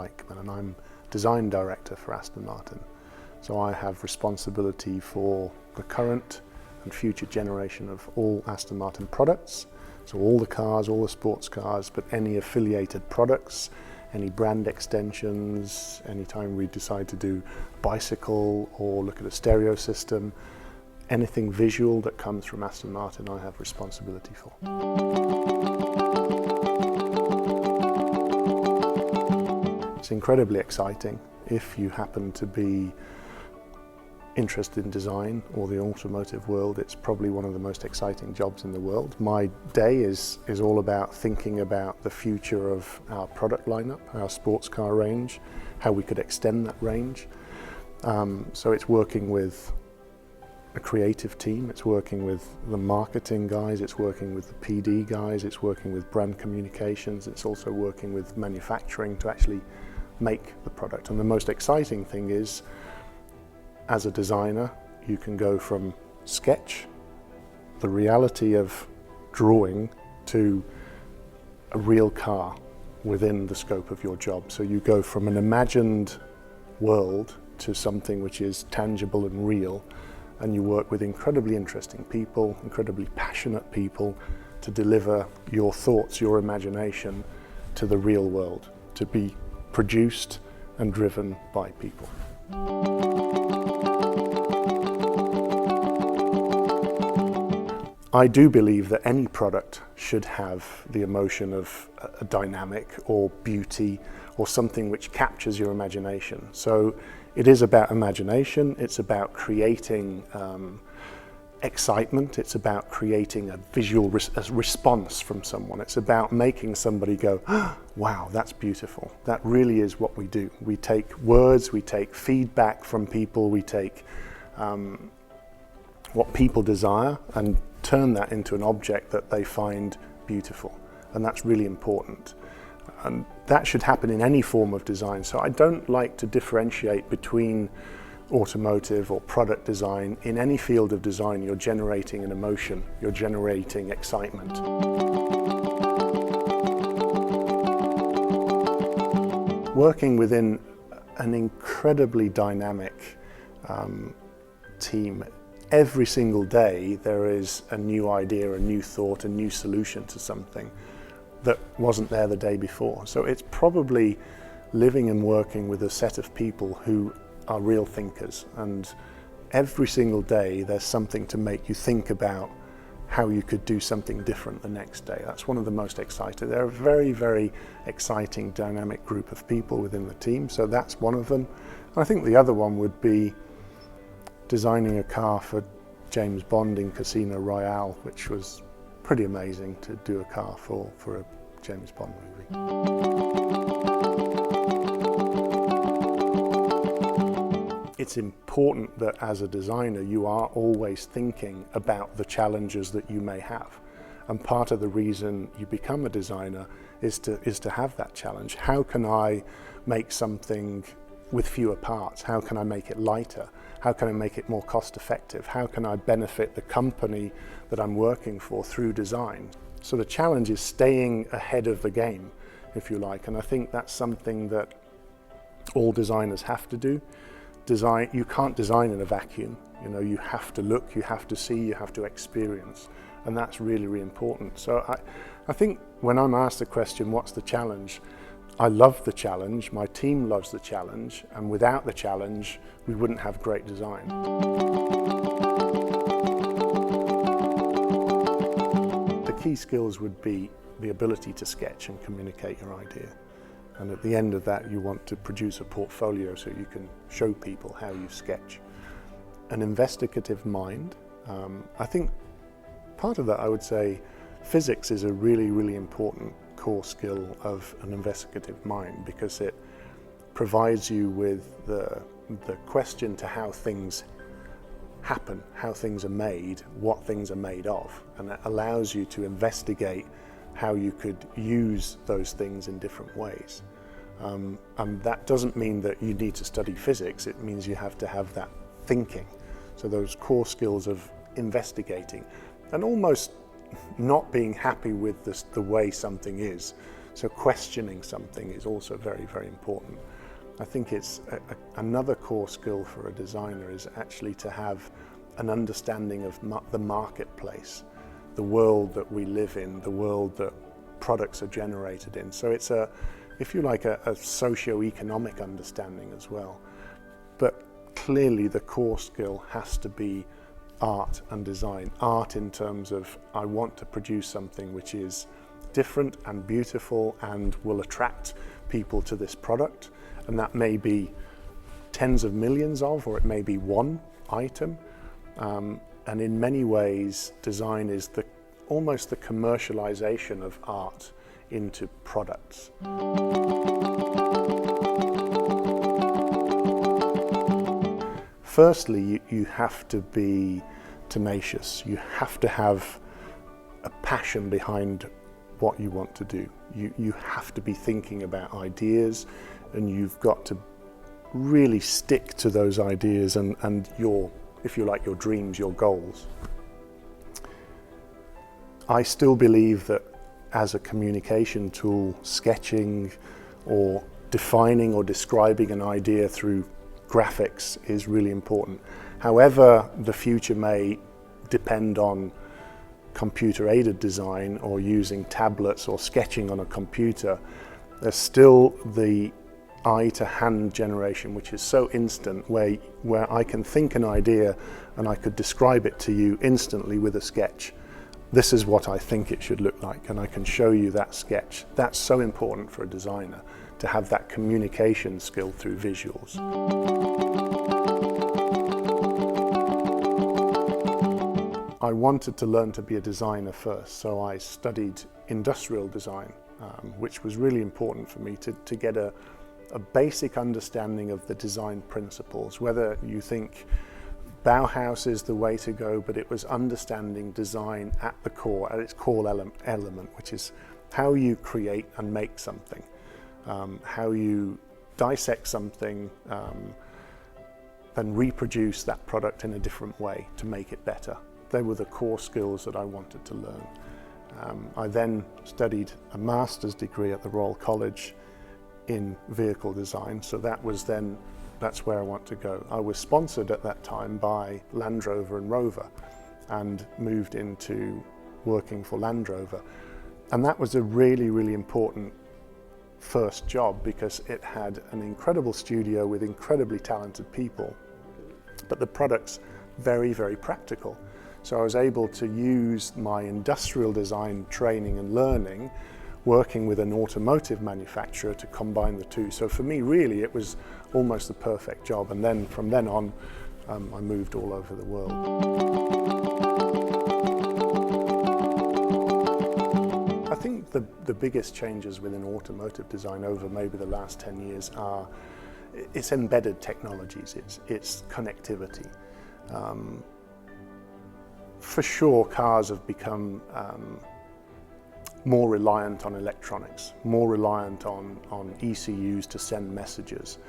Reichman, and I'm design director for Aston Martin. So I have responsibility for the current and future generation of all Aston Martin products. So all the cars, all the sports cars, but any affiliated products, any brand extensions, anytime we decide to do bicycle or look at a stereo system, anything visual that comes from Aston Martin, I have responsibility for. It's incredibly exciting. If you happen to be interested in design or the automotive world, it's probably one of the most exciting jobs in the world. My day is all about thinking about the future of our product lineup, our sports car range, how we could extend that range. So it's working with a creative team, it's working with the marketing guys, it's working with the PD guys, it's working with brand communications, it's also working with manufacturing to actually make the product. And the most exciting thing is, as a designer, you can go from sketch, the reality of drawing, to a real car within the scope of your job. So you go from an imagined world to something which is tangible and real, and you work with incredibly interesting people, incredibly passionate people, to deliver your thoughts, your imagination to the real world, to be produced and driven by people. I do believe that any product should have the emotion of a dynamic or beauty or something which captures your imagination. So it is about imagination, it's about creating excitement, it's about creating a visual response from someone. It's about making somebody go, oh, wow, that's beautiful. That really is what we do. We take words, we take feedback from people, we take what people desire and turn that into an object that they find beautiful. And that's really important. And that should happen in any form of design. So I don't like to differentiate between automotive or product design. In any field of design, you're generating an emotion, you're generating excitement. Working within an incredibly dynamic team, every single day there is a new idea, a new thought, a new solution to something that wasn't there the day before. So it's probably living and working with a set of people who are real thinkers, and every single day there's something to make you think about how you could do something different the next day. That's one of the most exciting. They're a very, very exciting, dynamic group of people within the team, so that's one of them. And I think the other one would be designing a car for James Bond in Casino Royale, which was pretty amazing to do a car for a James Bond movie. It's important that as a designer you are always thinking about the challenges that you may have. And part of the reason you become a designer is to have that challenge. How can I make something with fewer parts? How can I make it lighter? How can I make it more cost effective? How can I benefit the company that I'm working for through design? So the challenge is staying ahead of the game, if you like, and I think that's something that all designers have to do. You can't design in a vacuum. You know, you have to look, you have to see, you have to experience, and that's really, really important. So I think when I'm asked the question, what's the challenge? I love the challenge, my team loves the challenge, and without the challenge, we wouldn't have great design. The key skills would be the ability to sketch and communicate your idea. And at the end of that, you want to produce a portfolio so you can show people how you sketch. An investigative mind. I think part of that, I would say, physics is a really, really important core skill of an investigative mind, because it provides you with the question to how things happen, how things are made, what things are made of, and it allows you to investigate how you could use those things in different ways. And that doesn't mean that you need to study physics, it means you have to have that thinking. So those core skills of investigating and almost not being happy with the way something is. So questioning something is also very, very important. I think it's another core skill for a designer is actually to have an understanding of the marketplace, the world that we live in, the world that products are generated in. So it's if you like, a socio-economic understanding as well. But clearly the core skill has to be art and design. Art in terms of, I want to produce something which is different and beautiful and will attract people to this product. And that may be tens of millions of, or it may be one item. And in many ways, design is almost the commercialization of art into products. Firstly, you have to be tenacious. You have to have a passion behind what you want to do. You have to be thinking about ideas, and you've got to really stick to those ideas and your, if you like, your dreams, your goals. I still believe that as a communication tool, sketching or defining or describing an idea through graphics is really important. However, the future may depend on computer-aided design or using tablets or sketching on a computer. There's still the eye-to-hand generation, which is so instant, where I can think an idea and I could describe it to you instantly with a sketch. This is what I think it should look like, and I can show you that sketch. That's so important for a designer, to have that communication skill through visuals. I wanted to learn to be a designer first, so I studied industrial design, which was really important for me to get a basic understanding of the design principles. Whether you think Bauhaus is the way to go, but it was understanding design at the core, at its core element, which is how you create and make something, how you dissect something, then reproduce that product in a different way to make it better. They were the core skills that I wanted to learn. I then studied a master's degree at the Royal College in vehicle design, so that's where I want to go. I was sponsored at that time by Land Rover and Rover and moved into working for Land Rover. And that was a really, really important first job because it had an incredible studio with incredibly talented people, but the product's very, very practical. So I was able to use my industrial design training and learning working with an automotive manufacturer to combine the two. So for me, really, it was almost the perfect job. And then from then on, I moved all over the world. I think the biggest changes within automotive design over maybe the last 10 years are it's embedded technologies, it's connectivity. For sure, cars have become more reliant on electronics, more reliant on ECUs to send messages.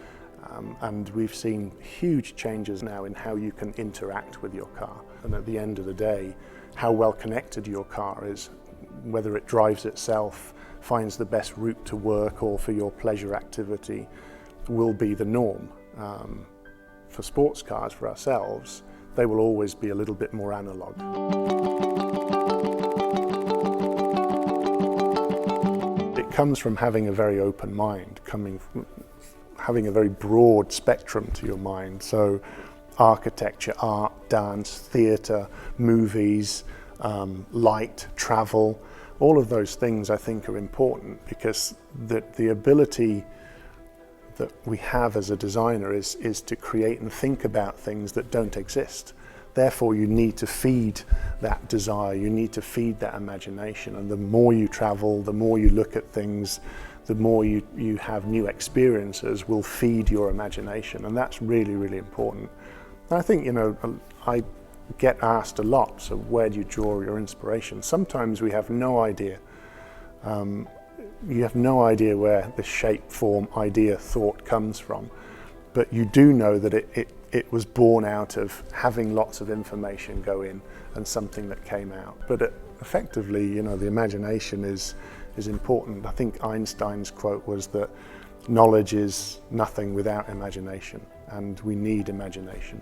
And we've seen huge changes now in how you can interact with your car. And at the end of the day, how well connected your car is, whether it drives itself, finds the best route to work or for your pleasure activity, will be the norm. For sports cars, for ourselves, they will always be a little bit more analog. It comes from having a very open mind, having a very broad spectrum to your mind. So architecture, art, dance, theatre, movies, light, travel, all of those things I think are important because the ability that we have as a designer is to create and think about things that don't exist. Therefore, you need to feed that desire, you need to feed that imagination, and the more you travel, the more you look at things, the more you have new experiences will feed your imagination, and that's really, really important. And I think, I get asked a lot, so where do you draw your inspiration? Sometimes we have no idea. You have no idea where the shape, form, idea, thought comes from, but you do know that it was born out of having lots of information go in and something that came out. But effectively, the imagination is is important. I think Einstein's quote was that knowledge is nothing without imagination, and we need imagination.